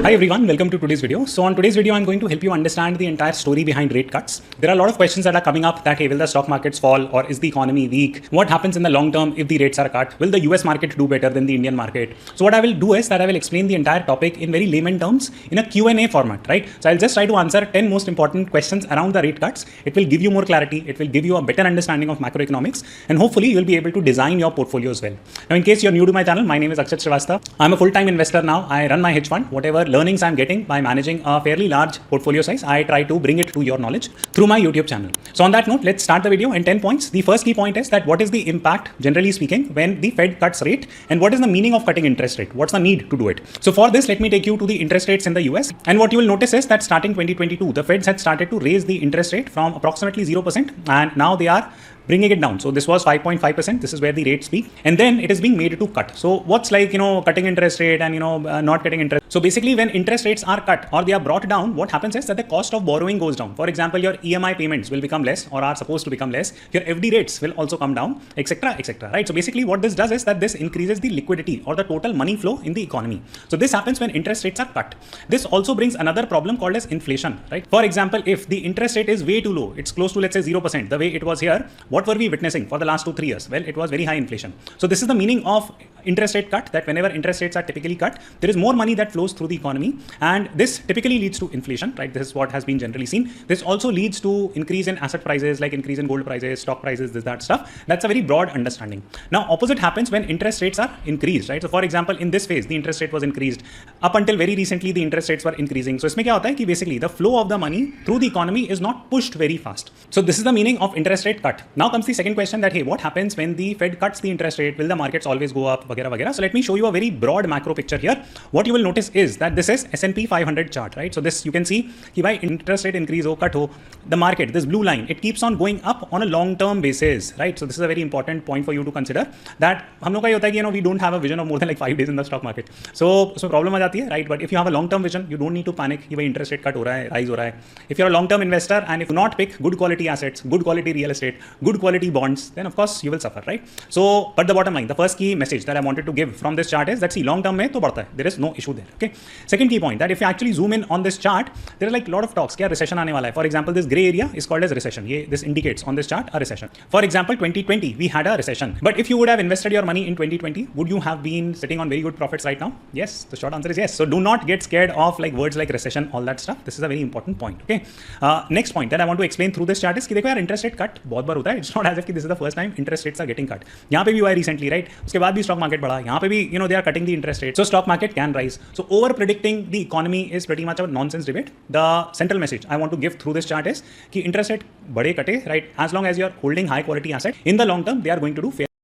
Hi everyone, welcome to today's video. So on today's video, I'm going to help you understand the entire story behind rate cuts. There are a lot of questions that are coming up that, hey, will the stock markets fall or is the economy weak? What happens in the long term if the rates are cut? Will the US market do better than the Indian market? So what I will do is that I will explain the entire topic in very layman terms in a Q&A format, right? So I'll just try to answer 10 most important questions around the rate cuts. It will give you more clarity. It will give you a better understanding of macroeconomics, and hopefully you'll be able to design your portfolio as well. Now, in case you're new to my channel, my name is Akshat Shrivastava. I'm a full-time investor now. I run my hedge fund. Whatever learnings I'm getting by managing a fairly large portfolio size, I try to bring it to your knowledge through my YouTube channel. So on that note, let's start the video in 10 points. The first key point is that what is the impact, generally speaking, when the Fed cuts rate, and what is the meaning of cutting interest rate? What's the need to do it? So for this, let me take you to the interest rates in the US. And what you will notice is that starting 2022, the Feds had started to raise the interest rate from approximately 0%, and now they are bringing it down. So this was 5.5%. This is where the rates peak, and then it is being made to cut. So what's like, cutting interest rate and, not cutting interest. So basically when interest rates are cut or they are brought down, what happens is that the cost of borrowing goes down. For example, your EMI payments will become less or are supposed to become less. Your FD rates will also come down, etc., etc. Right? So basically what this does is that this increases the liquidity or the total money flow in the economy. So this happens when interest rates are cut. This also brings another problem called as inflation, right? For example, if the interest rate is way too low, it's close to, let's say, 0%, the way it was here, what were we witnessing for the last 2-3 years? Well, it was very high inflation. So this is the meaning of interest rate cut, that whenever interest rates are typically cut, there is more money that flows through the economy, and this typically leads to inflation, right? This is what has been generally seen. This also leads to increase in asset prices, like increase in gold prices, stock prices, that stuff. That's a very broad understanding. Now, opposite happens when interest rates are increased, right? So for example, in this phase, the interest rate was increased. Up until very recently, the interest rates were increasing. So इसमें क्या होता है कि basically the flow of the money through the economy is not pushed very fast. So this is the meaning of interest rate cut. Now comes the second question that, hey, what happens when the Fed cuts the interest rate? Will the markets always go up, vagera, vagera? So let me show you a very broad macro picture here. What you will notice is that this is S&P 500 chart, right? So this you can see कि by interest rate increase हो, cut हो, the market, this blue line, it keeps on going up on a long-term basis, right? So this is a very important point for you to consider, that हम लोग का ये होता है कि we don't have a vision of more than like 5 days in the stock market. So problem आ जाती है, right? But if you have a long-term vision, you don't need to panic कि भाई interest rate cut हो रहा है, rise हो रहा है. If you're a long-term investor and if you not pick good quality assets, good quality real estate, good quality bonds, then of course you will suffer, right? So, but the bottom line, the first key message that I wanted to give from this chart is that see, long-term में तो बढ़ता है, there is no issue there. Okay. Second key point, that if you actually zoom in on this chart, there are like a lot of talks क्या recession आने वाला है. For example, this gray area is called as recession. This indicates on this chart a recession. For example, 2020 we had a recession. But if you would have invested your money in 2020, would you have been sitting on very good profits right now? Yes. The short answer is yes. So do not get scared of like words like recession, all that stuff. This is a very important point. Okay. Next point that I want to explain through this chart is कि देखो यार interest rate cut बहुत बार होता है. It's not as if this is the first time interest rates are getting cut. यहाँ पे भी हुआ है recently, right? उसके बाद भी stock market बढ़ा. यहाँ पे भी they are cutting the interest rate. So stock market can rise. So over predicting the economy is pretty much a nonsense debate. The central message I want to give through this chart is कि interest rate बढ़े कटे, right? As long as you are holding high quality asset, in the long term they are going to do fair.